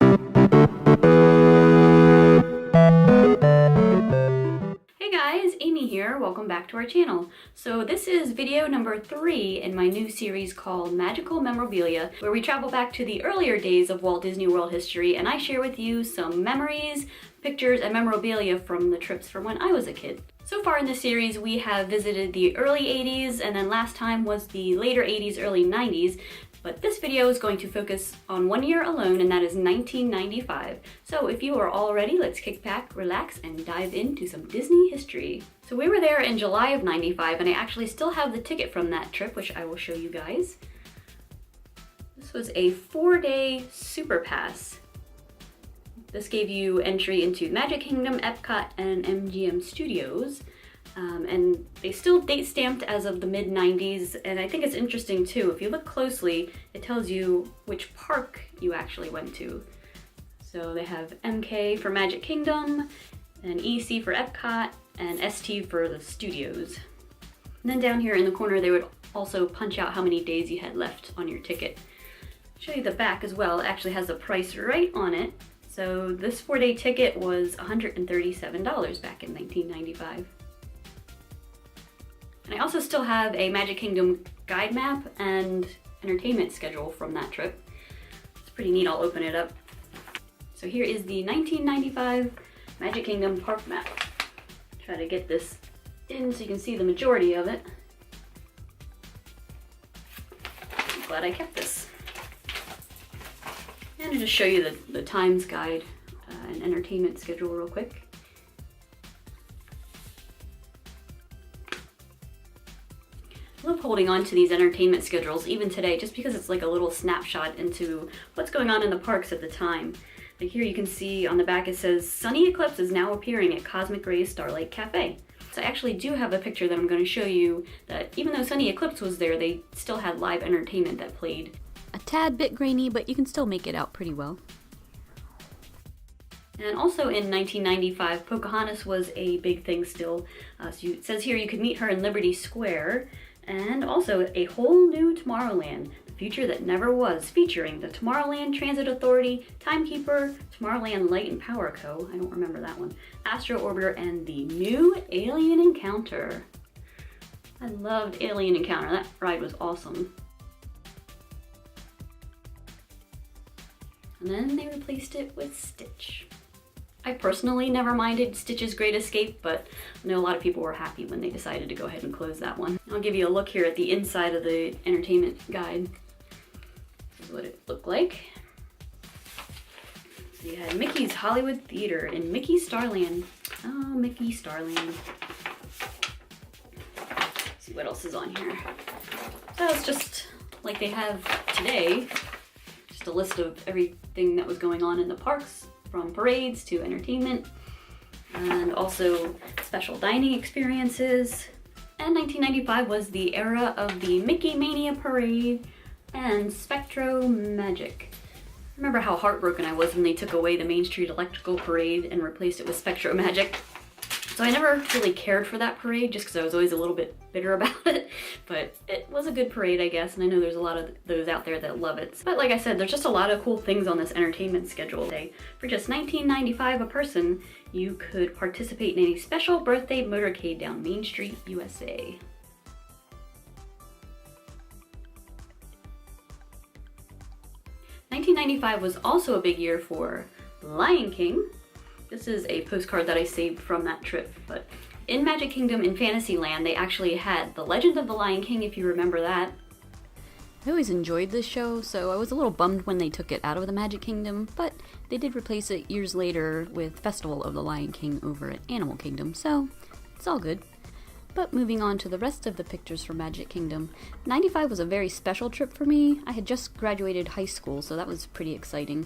Hey guys, Amy here. Welcome back to our channel. So this is video number 3 in my new series called Magical Memorabilia, where we travel back to the earlier days of Walt Disney World history and I share with you some memories, pictures, and memorabilia from the trips from when I was a kid. So far in this series we have visited the early 80s and then last time was the later 80s, early 90s. But this video is going to focus on one year alone, and that is 1995. So if you are all ready, let's kick back, relax, and dive into some Disney history. So we were there in July of 95, and I actually still have the ticket from that trip, which I will show you guys. This was a 4-day super pass. This gave you entry into Magic Kingdom, Epcot, and MGM Studios. And they still date stamped as of the mid-90s, and I think it's interesting too. If you look closely, it tells you which park you actually went to. So they have MK for Magic Kingdom, and EC for Epcot, and ST for the studios. And then down here in the corner, they would also punch out how many days you had left on your ticket. I'll show you the back as well. It actually has the price right on it. So this 4-day ticket was $137 back in 1995. And I also still have a Magic Kingdom guide map and entertainment schedule from that trip. It's pretty neat, I'll open it up. So here is the 1995 Magic Kingdom park map. Try to get this in so you can see the majority of it. I'm glad I kept this. And I'll just show you the times guide and entertainment schedule real quick. I love holding on to these entertainment schedules even today just because it's like a little snapshot into what's going on in the parks at the time. Like here you can see on the back it says Sunny Eclipse is now appearing at Cosmic Rays Starlight Cafe. So I actually do have a picture that I'm going to show you that even though Sunny Eclipse was there, they still had live entertainment that played. A tad bit grainy, but you can still make it out pretty well. And also in 1995, Pocahontas was a big thing still. So it says here you could meet her in Liberty Square. And also a whole new Tomorrowland, the future that never was, featuring the Tomorrowland Transit Authority, Timekeeper, Tomorrowland Light and Power Co. I don't remember that one. Astro Orbiter, and the new Alien Encounter. I loved Alien Encounter. That ride was awesome. And then they replaced it with Stitch. I personally never minded Stitch's Great Escape, but I know a lot of people were happy when they decided to go ahead and close that one. I'll give you a look here at the inside of the entertainment guide. This is what it looked like. So you had Mickey's Hollywood Theater and Mickey Starland. Oh, Mickey Starland. Let's see what else is on here. So it's just like they have today, just a list of everything that was going on in the parks, from parades to entertainment, and also special dining experiences. And 1995 was the era of the Mickey Mania Parade and Spectro Magic. Remember how heartbroken I was when they took away the Main Street Electrical Parade and replaced it with Spectro Magic. So I never really cared for that parade just because I was always a little bit bitter about it, but it was a good parade, I guess, and I know there's a lot of those out there that love it. But like I said, there's just a lot of cool things on this entertainment schedule today. For just $19.95 a person, you could participate in a special birthday motorcade down Main Street, USA. $19.95 was also a big year for Lion King. This is a postcard that I saved from that trip, but in Magic Kingdom in Fantasyland, they actually had The Legend of the Lion King, if you remember that. I always enjoyed this show, so I was a little bummed when they took it out of the Magic Kingdom, but they did replace it years later with Festival of the Lion King over at Animal Kingdom, so it's all good. But moving on to the rest of the pictures from Magic Kingdom, 95 was a very special trip for me. I had just graduated high school, so that was pretty exciting.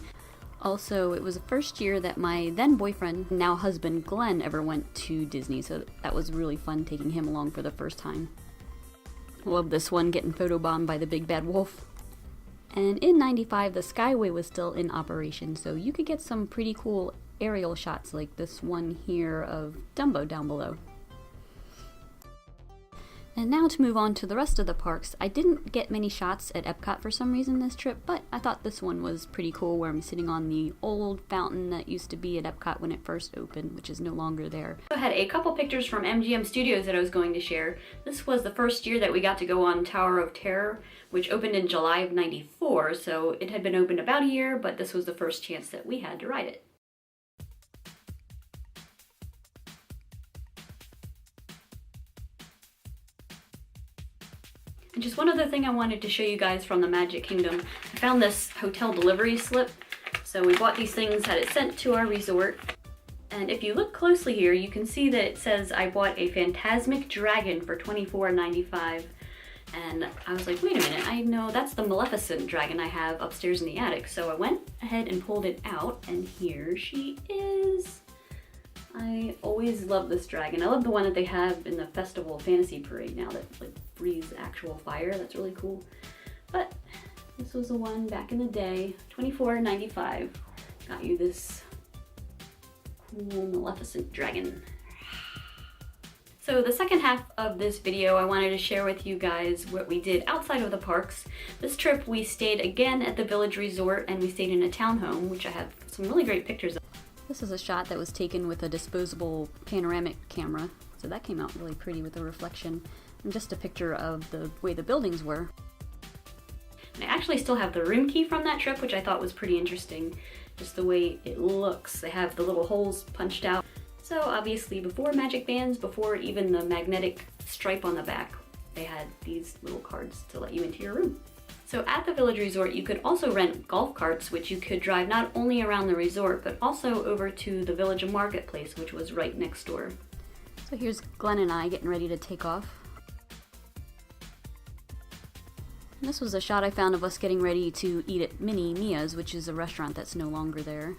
Also, it was the first year that my then boyfriend, now husband, Glenn, ever went to Disney, so that was really fun taking him along for the first time. Love this one, getting photobombed by the big bad wolf. And in 95, the Skyway was still in operation, so you could get some pretty cool aerial shots like this one here of Dumbo down below. And now to move on to the rest of the parks. I didn't get many shots at Epcot for some reason this trip, but I thought this one was pretty cool where I'm sitting on the old fountain that used to be at Epcot when it first opened, which is no longer there. I had a couple pictures from MGM Studios that I was going to share. This was the first year that we got to go on Tower of Terror, which opened in July of '94, so it had been open about a year, but this was the first chance that we had to ride it. And just one other thing I wanted to show you guys from the Magic Kingdom. I found this hotel delivery slip. So we bought these things, had it sent to our resort. And if you look closely here, you can see that it says I bought a Phantasmic Dragon for $24.95. And I was like, wait a minute, I know that's the Maleficent dragon I have upstairs in the attic. So I went ahead and pulled it out, and here she is. I always love this dragon. I love the one that they have in the Festival Fantasy Parade now that like breathes actual fire. That's really cool. But this was the one back in the day, $24.95. Got you this cool Maleficent dragon. So the second half of this video, I wanted to share with you guys what we did outside of the parks. This trip we stayed again at the Village Resort, and we stayed in a townhome, which I have some really great pictures of. This is a shot that was taken with a disposable panoramic camera, so that came out really pretty with the reflection, and just a picture of the way the buildings were. And I actually still have the room key from that trip, which I thought was pretty interesting, just the way it looks. They have the little holes punched out. So obviously before Magic Bands, before even the magnetic stripe on the back, they had these little cards to let you into your room. So at the Village Resort, you could also rent golf carts, which you could drive not only around the resort, but also over to the Village Marketplace, which was right next door. So here's Glenn and I getting ready to take off. And this was a shot I found of us getting ready to eat at Mini Mia's, which is a restaurant that's no longer there.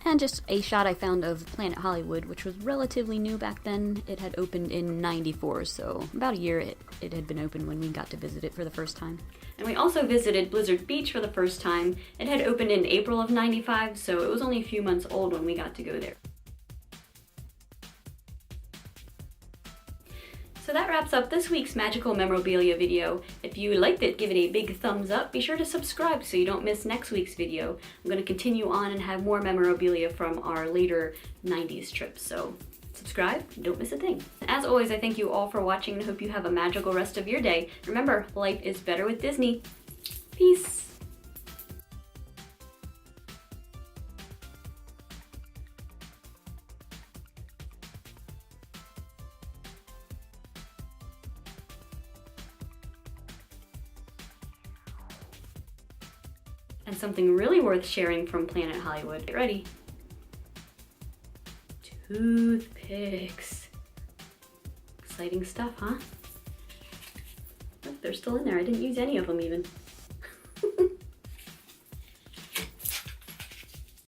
And just a shot I found of Planet Hollywood, which was relatively new back then. It had opened in '94, so about a year it had been open when we got to visit it for the first time. And we also visited Blizzard Beach for the first time. It had opened in April of '95, so it was only a few months old when we got to go there. So that wraps up this week's Magical Memorabilia video. If you liked it, give it a big thumbs up. Be sure to subscribe so you don't miss next week's video. I'm going to continue on and have more memorabilia from our later 90s trips, so subscribe, don't miss a thing. As always, I thank you all for watching and hope you have a magical rest of your day. Remember, life is better with Disney. Peace! And something really worth sharing from Planet Hollywood. Get ready. Toothpicks. Exciting stuff, huh? Oh, they're still in there. I didn't use any of them even.